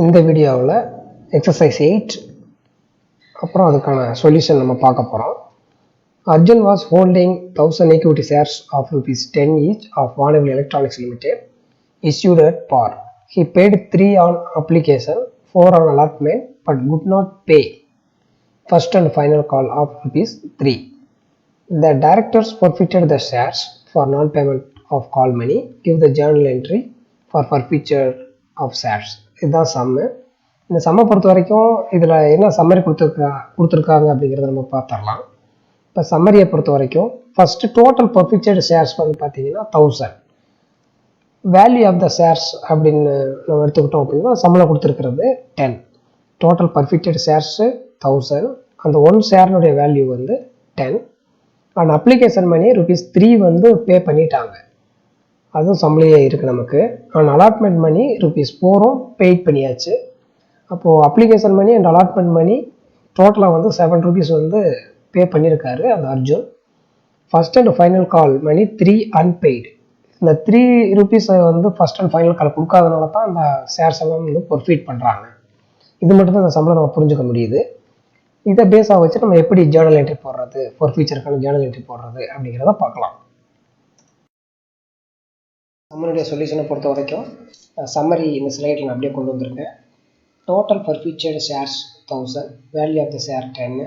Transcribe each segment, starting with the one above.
இந்த வீடியோவில் எக்ஸசைஸ் 8 அப்புறம் அதுக்கான சொல்யூஷன் நம்ம பார்க்க போகிறோம். Arjun was holding 1000 equity shares of ₹10 each of Vanavali Electronics Limited issued at par. He paid 3 on application, 4 on allotment but could not pay first and final call of ₹3. The directors forfeited the shares for non-payment of call money. Give the journal entry for forfeiture of shares. இதுதான் சம்மு. இந்த சம்மை பொறுத்த வரைக்கும் இதில் என்ன summary கொடுத்துருக்காங்க அப்படிங்கிறத நம்ம பார்த்துடலாம். இப்போ சம்மரியை பொறுத்த வரைக்கும் ஃபஸ்ட்டு டோட்டல் பர்ஃபிக்சட் ஷேர்ஸ் வந்து பார்த்தீங்கன்னா 1000. வேல்யூ ஆஃப் த ஷேர்ஸ் அப்படின்னு நம்ம எடுத்துக்கிட்டோம் அப்படின்னா சம்பளம் கொடுத்துருக்கிறது 10. Total forfeited shares 1000. அந்த ஒன் ஷேர்னுடைய வேல்யூ வந்து 10. அண்ட் அப்ளிகேஷன் மணி ₹3 வந்து பே பண்ணிட்டாங்க, அதுவும் சம்பளையே இருக்குது நமக்கு. அண்ட் அலாட்மெண்ட் மணி ₹4ம் பெய்ட் பண்ணியாச்சு. அப்போது application money and allotment money டோட்டலாக வந்து ₹7 வந்து பே பண்ணியிருக்காரு அந்த Arjun. First and final call money 3 unpaid. இந்த ₹3 வந்து ஃபஸ்ட் அண்ட் ஃபைனல் கால் கொடுக்காதனால தான் அந்த ஷேர்ஸ் எல்லாம் வந்து ப்ரொஃபீட் பண்ணுறாங்க. இது மட்டும் தான் அந்த சம்பளம் நம்ம புரிஞ்சுக்க முடியுது. இதை பேஸாக வச்சு நம்ம எப்படி ஜேர்னல் என்ட்ரி போடுறது, ஃபார் ஃபியூச்சருக்கான ஜேர்னல் என்ட்ரி போடுறது அப்படிங்கிறத பார்க்கலாம். சம்மரியுடைய சொல்யூஷனை பொறுத்த வரைக்கும் சம்மரி இந்த ஸ்லைடில் நான் அப்படியே கொண்டு வந்திருக்கேன். Total forfeited shares 1000, value of the share 10,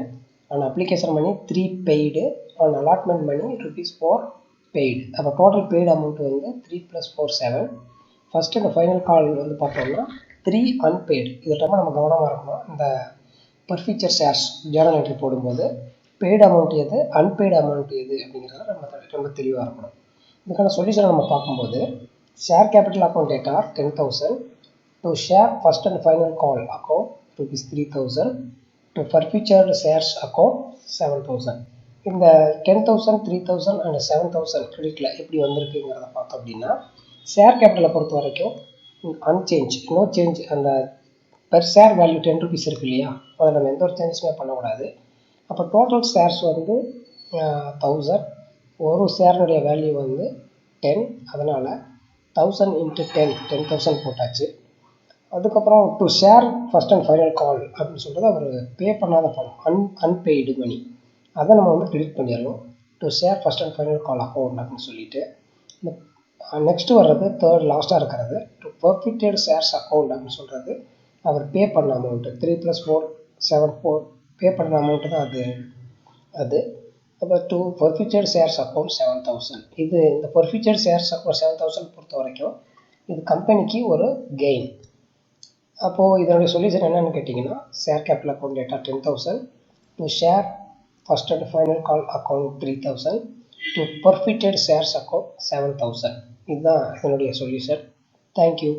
and application money 3 paid, and allotment money ₹4 paid. அப்போ டோட்டல் பெய்டு அமௌண்ட் வந்து 3 + 4 7. ஃபஸ்ட்டு இந்த ஃபைனல் கால் வந்து பார்த்தோம்னா 3 அன்பெய்டு. இது ரொம்ப நம்ம கவனமாக இருக்கணும். இந்த பர்ஃபியூச்சர் ஷேர்ஸ் ஜேர்னல் என்ட்ரி போடும்போது பெய்டு அமௌண்ட் எது, அன்பெய்டு அமௌண்ட் எது அப்படிங்கிறத ரொம்ப தெளிவாக இருக்கணும். இதுக்கான சொல்யூஷனை நம்ம பார்க்கும்போது share capital account data 10,000, to share first and final call account ₹3,000, to forfeited shares account 7,000. இந்த 10,000, 3,000 and 7,000 கிரெடிட்டில் எப்படி வந்திருக்குங்கிறத பார்த்தோம் அப்படின்னா, ஷேர் கேபிட்டலை பொறுத்த வரைக்கும் அன்சேஞ்ச், நோ சேஞ்ச். அந்த பெர் ஷேர் வேல்யூ ₹10 இருக்கு இல்லையா, அதில் நம்ம எந்த ஒரு சேஞ்சஸுமே பண்ணக்கூடாது. அப்போ டோட்டல் ஷேர்ஸ் வந்து 1000, ஒரு ஷேர்னுடைய வேல்யூ வந்து 10, அதனால் 1000 × 10 10,000 போட்டாச்சு. அதுக்கப்புறம் to share first and final கால் அப்படின்னு சொல்கிறது அவர் பே பண்ணாத பணம், அன்பெய்டு மணி, அதை நம்ம வந்து கிரெடிட் பண்ணிடணும். To share first and final call account அப்படின்னு சொல்லிட்டு நெக்ஸ்ட்டு வர்றது தேர்ட் லாஸ்ட்டாக இருக்கிறது டு பர்ஃபிக்டட் ஷேர்ஸ் அக்கௌண்ட் அப்படின்னு சொல்கிறது அவர் பே பண்ண அமௌண்ட்டு 3 + 4 7 4 பே பண்ண அமௌண்ட்டு தான் அது. அப்போ டு பர்ஃபிக்டட் ஷேர்ஸ் அக்கௌண்ட் 7,000. இது இந்த பர்ஃபிக்டட் ஷேர்ஸ் அக்கௌண்ட் 7,000 பொறுத்த வரைக்கும் இது கம்பெனிக்கு ஒரு கெயின். அப்போது இதனுடைய சொல்யூஷன் என்னென்னு கேட்டிங்கன்னா, share capital account data 10,000, to share first and final call account 3,000, to forfeited shares account 7,000. இதுதான் இதனுடைய சொல்யூஷன். தேங்க்யூ.